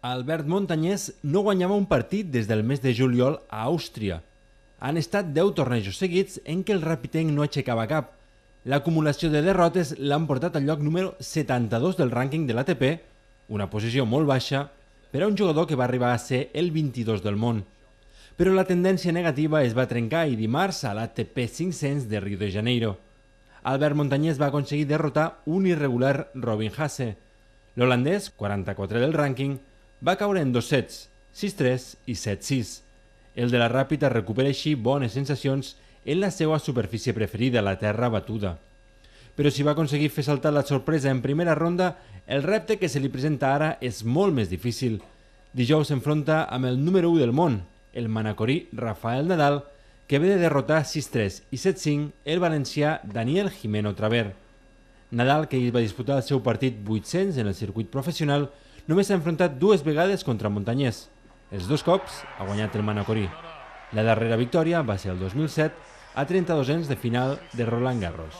Albert Montañés no guanyava un partit des del mes de juliol a Àustria. Han estat 10 tornejos seguits en què el rapitenc no aixecava cap. L'acumulació de derrotes l'han portat al lloc número 72 del rànquing de l'ATP, una posició molt baixa per a un jugador que va arribar a ser el 22 del món. Però la tendència negativa es va trencar i dimarts a l'ATP 500 de Rio de Janeiro. Albert Montañés va aconseguir derrotar un irregular Robin Haase. L'holandès, 44 del rànquing, va caure en 2 sets, 6-3 i 7-6. El de la Ràpita recupera així bones sensacions en la seva superfície preferida, la terra batuda. Però si va aconseguir fer saltar la sorpresa en primera ronda, el repte que se li presenta ara és molt més difícil. Dijous s'enfronta amb el número 1 del món, el manacorí Rafael Nadal, que ve de derrotar 6-3 i 7-5 el valencià Daniel Jimeno Traver. Nadal, que va disputar el seu partit 800 en el circuit professional, només s'ha enfrontat 2 vegades contra Montañés. Els 2 cops ha guanyat el manacorí. La darrera victòria va ser el 2007 a 32ens de final de Roland Garros.